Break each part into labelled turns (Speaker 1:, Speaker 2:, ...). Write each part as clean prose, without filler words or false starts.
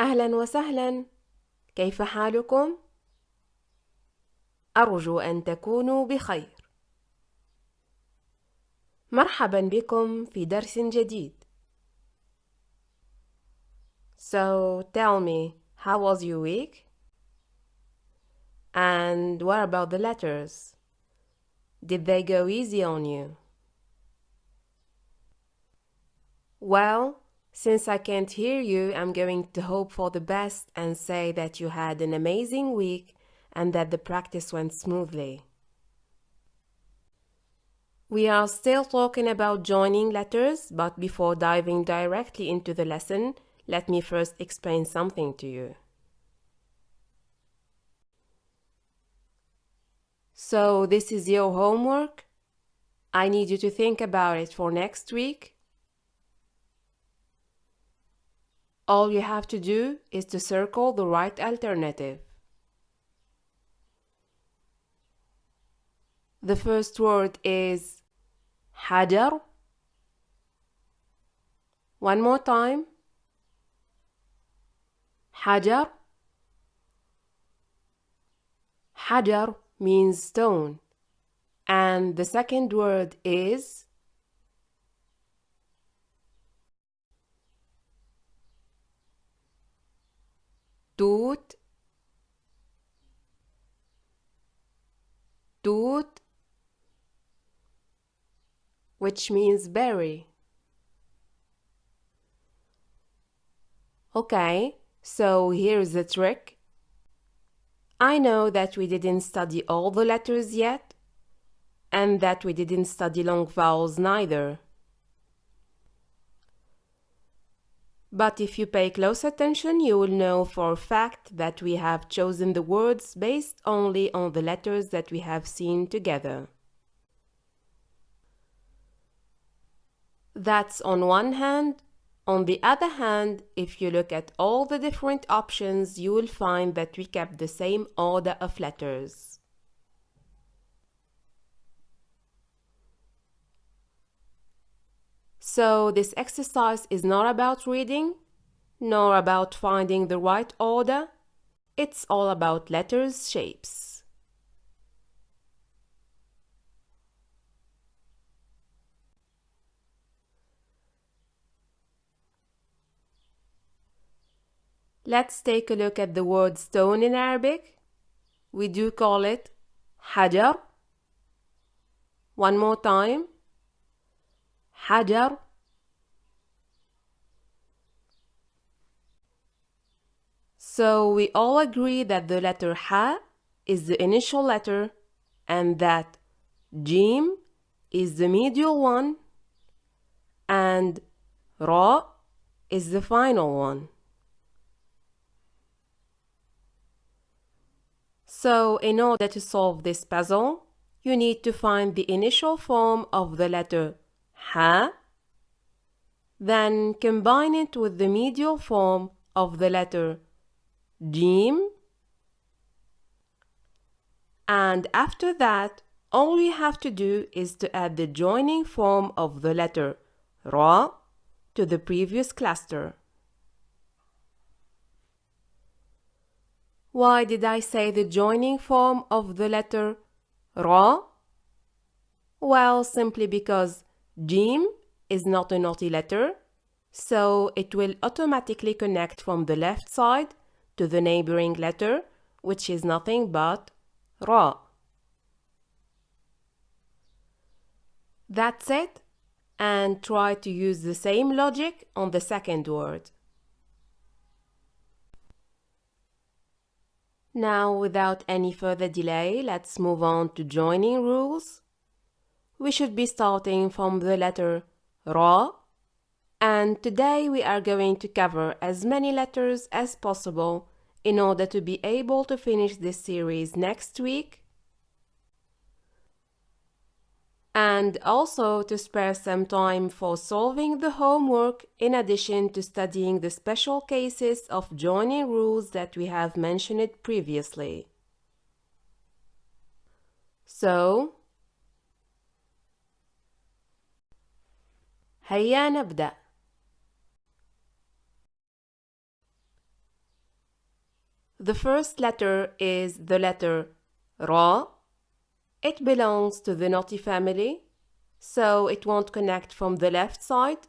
Speaker 1: أهلا وسهلا، كيف حالكم؟ أرجو أن تكونوا بخير. مرحبا بكم في درس جديد. So tell me, how was your week? And what about the letters? Did they go easy on you? Well, since I can't hear you, I'm going to hope for the best and say that you had an amazing week and that the practice went smoothly. We are still talking about joining letters, but before diving directly into the lesson, let me first explain something to you. So this is your homework? I need you to think about it for next week. All you have to do is to circle the right alternative. The first word is حجر. One more time. حجر. حجر means stone. And the second word is توت. توت, which means berry. Okay, so here's the trick. I know that we didn't study all the letters yet, and that we didn't study long vowels neither. But if you pay close attention, you will know for a fact that we have chosen the words based only on the letters that we have seen together. That's on one hand. On the other hand, if you look at all the different options, you will find that we kept the same order of letters. So this exercise is not about reading, nor about finding the right order. It's all about letters' shapes. Let's take a look at the word stone in Arabic. We do call it حجر. One more time. حجر. So we all agree that the letter Ha is the initial letter and that Jim is the medial one and Ra is the final one. So in order to solve this puzzle, you need to find the initial form of the letter Ha, then combine it with the medial form of the letter Jim, and after that, all you have to do is to add the joining form of the letter Ra to the previous cluster. Why did I say the joining form of the letter Ra? Well, simply because Jim is not a naughty letter, so it will automatically connect from the left side to the neighboring letter, which is nothing but Ra. That's it, and try to use the same logic on the second word. Now, without any further delay, let's move on to joining rules. We should be starting from the letter Ra, and today we are going to cover as many letters as possible in order to be able to finish this series next week, and also to spare some time for solving the homework in addition to studying the special cases of joining rules that we have mentioned previously. So, هيا نبدأ. The first letter is the letter Ra. It belongs to the knotty family, so it won't connect from the left side.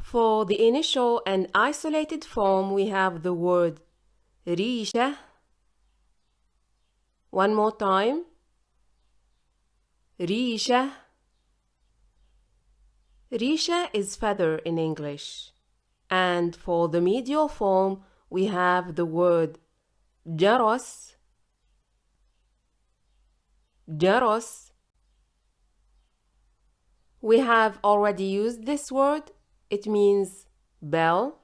Speaker 1: For the initial and isolated form, we have the word ريشة. One more time. ريشة. ريشة is feather in English. And for the medial form, we have the word جرس. جرس. We have already used this word. It means bell.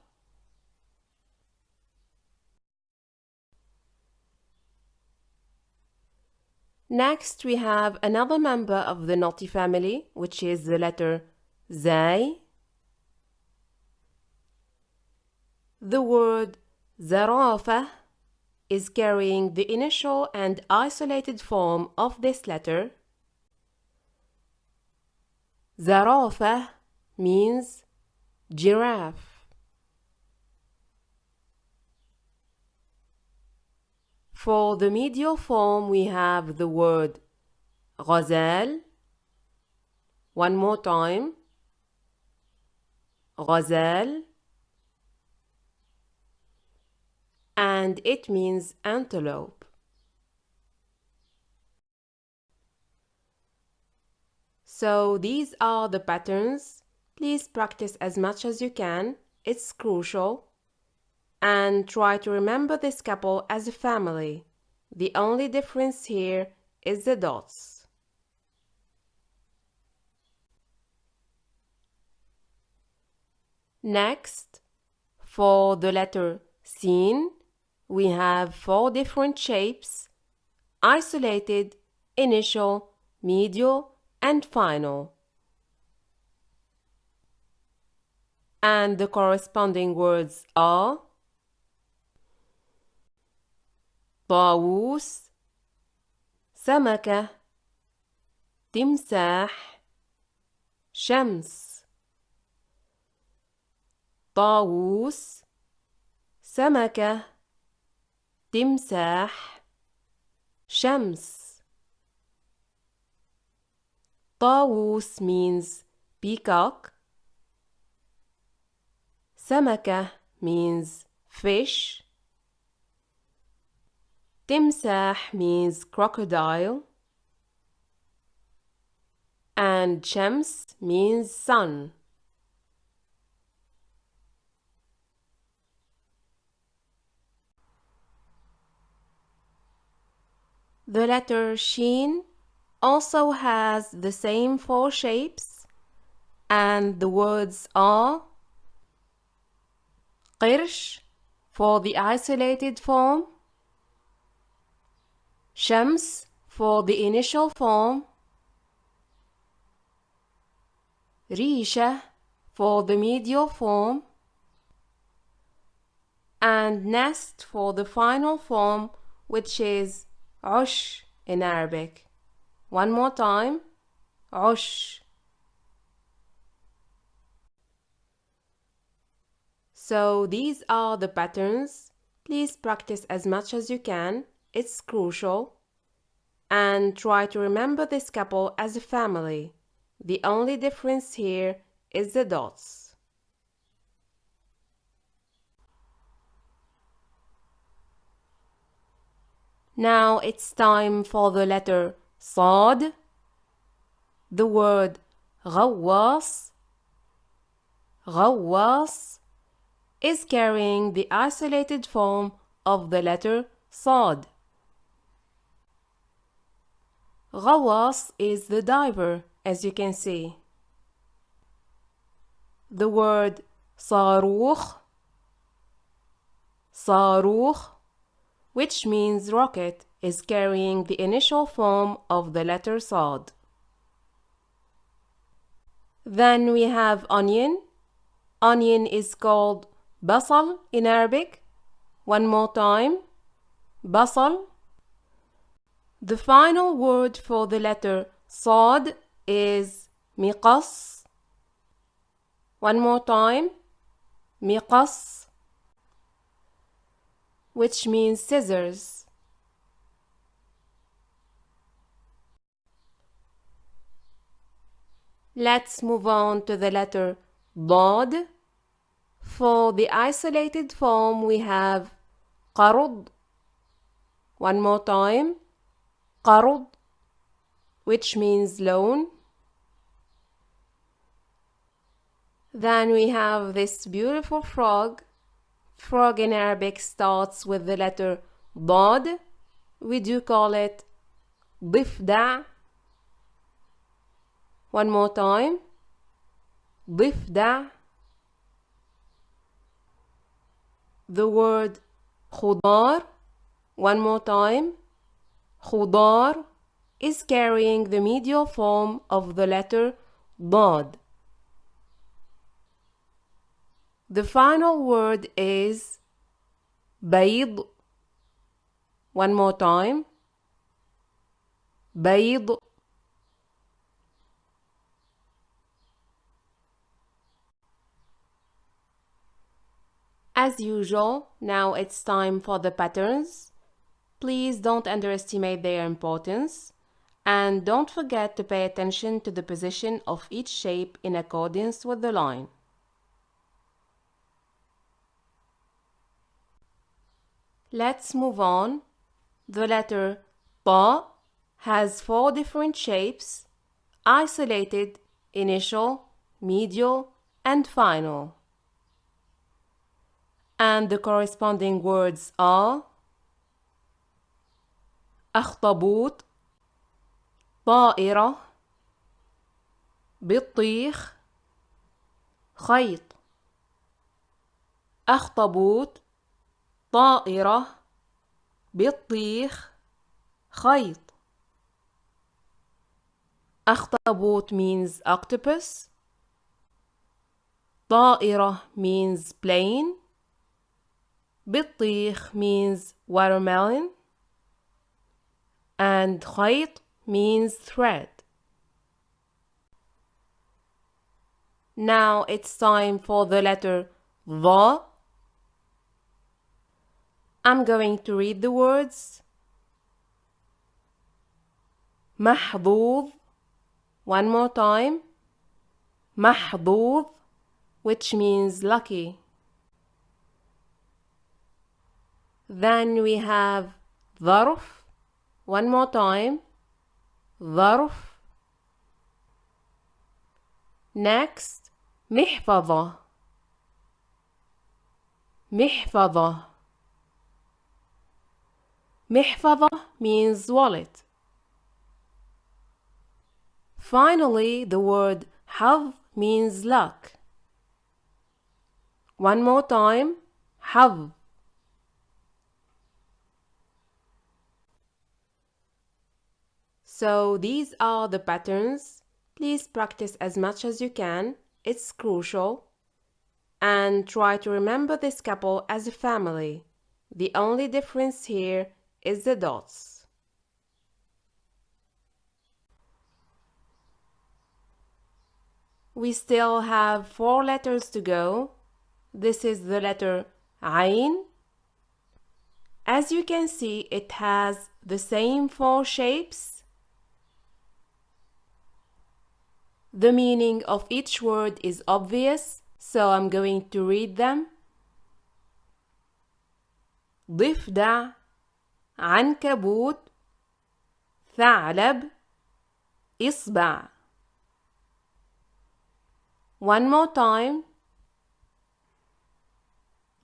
Speaker 1: Next, we have another member of the knotty family, which is the letter زاي. The word زرافة is carrying the initial and isolated form of this letter. زرافة means giraffe. For the medial form, we have the word غزال. One more time. غزال. And it means antelope. So these are the patterns. Please practice as much as you can. It's crucial. And try to remember this couple as a family. The only difference here is the dots. Next, for the letter Sheen, we have 4 different shapes: isolated, initial, medial, and final. And the corresponding words are طاووس, سمكة, تمساح, شمس. طاووس, سمكة, تمساح, شمس. طاووس means peacock. سمكة means fish. تمساح means crocodile. And shams means sun. The letter Sheen also has the same 4 shapes, and the words are قرش for the isolated form, shams for the initial form, ريشة for the medial form, and nest for the final form, which is عش in Arabic. One more time, عش. So these are the patterns. Please practice as much as you can. It's crucial. And try to remember this couple as a family. The only difference here is the dots. Now it's time for the letter صاد. The word غواص. غواص is carrying the isolated form of the letter صاد. غواص is the diver, as you can see. The word صاروخ. صاروخ, which means rocket, is carrying the initial form of the letter صاد. Then we have onion. Onion is called بصل in Arabic. One more time, بصل. The final word for the letter صاد is مقص. One more time, مقص. which means scissors. Let's move on to the letter ضاد. For the isolated form we have قرض. One more time. قرض, which means loan. Then we have this beautiful frog. Frog in Arabic starts with the letter ضاد. We do call it ضفدع. One more time. ضفدع. The word خضار. One more time. خضار is carrying the medial form of the letter ضاد. The final word is بيض. One more time. بيض. As usual, now it's time for the patterns. Please don't underestimate their importance, and don't forget to pay attention to the position of each shape in accordance with the line. Let's move on. The letter طا has 4 different shapes: isolated, initial, medial, and final. And the corresponding words are أخطبوط, طائرة, بطيخ, خيط. أخطبوط, طائرة, بطيخ, خيط. أخطبوط means octopus. طائرة means plane. بطيخ means watermelon. And خيط means thread. Now it's time for the letter ظا. I'm going to read the words. محظوظ. One more time. محظوظ, which means lucky. Then we have ظرف. One more time. ظرف. Next, محفظة. محفظة. محفظة means wallet. Finally, the word حظ means luck. One more time. حظ. So these are the patterns. Please practice as much as you can. It's crucial. And try to remember this couple as a family. The only difference here is the dots. We still have 4 letters to go. This is the letter Ain. As you can see, it has the same 4 shapes. The meaning of each word is obvious, so I'm going to read them. ضفدع, عنكبوت, ثعلب, إصبع. One more time.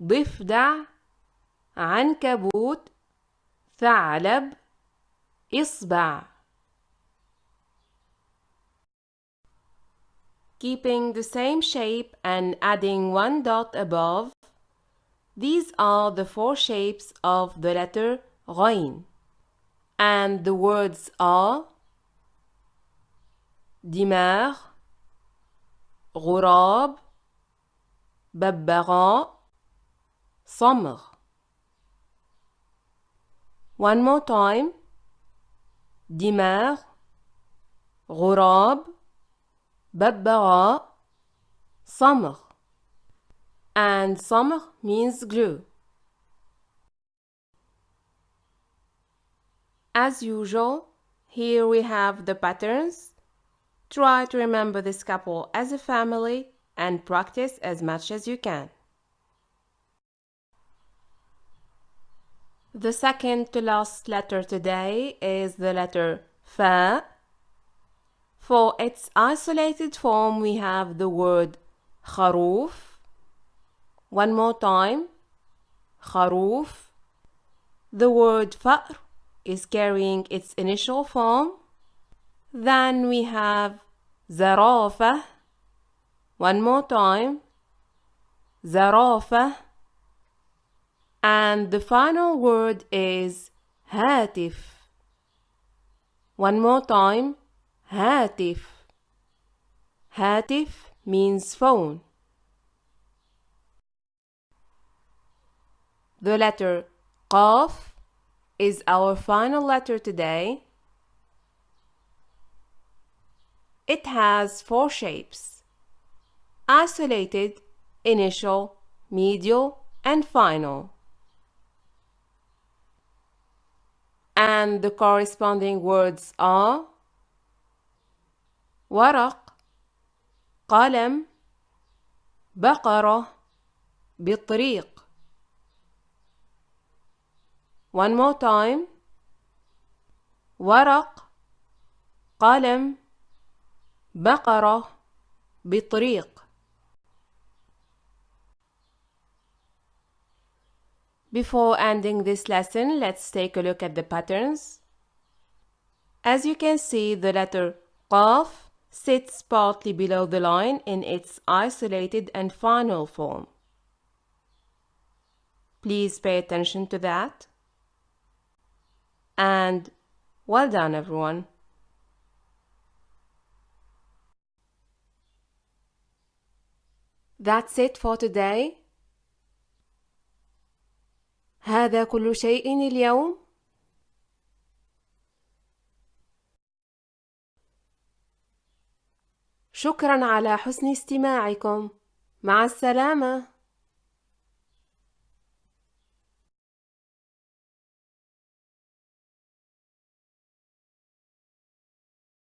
Speaker 1: ضفدع, عنكبوت, ثعلب, إصبع. Keeping the same shape and adding 1 dot above, these are the 4 shapes of the letter غين. And the words are دماغ, غراب, ببغاء, صمغ. One more time. دماغ, غراب, ببغاء, صمغ. And صمغ means glue. As usual, here we have the patterns. Try to remember this couple as a family and practice as much as you can. The second to last letter today is the letter Fa. For its isolated form, we have the word خروف. One more time, خروف. The word فأر is carrying its initial form. Then we have زرافة. One more time, زرافة. And the final word is هاتف. One more time, هاتف. هاتف means phone. The letter قاف is our final letter today. It has 4 shapes: isolated, initial, medial, and final. And the corresponding words are ورق, قلم, بقرة, بطريق. One more time. ورق, قلم, بقرة, بطريق. Before ending this lesson, let's take a look at the patterns. As you can see, the letter قاف sits partly below the line in its isolated and final form. Please pay attention to that. And well done, everyone. That's it for today. هذا كل شيء اليوم. شكرا على حسن استماعكم. مع السلامة.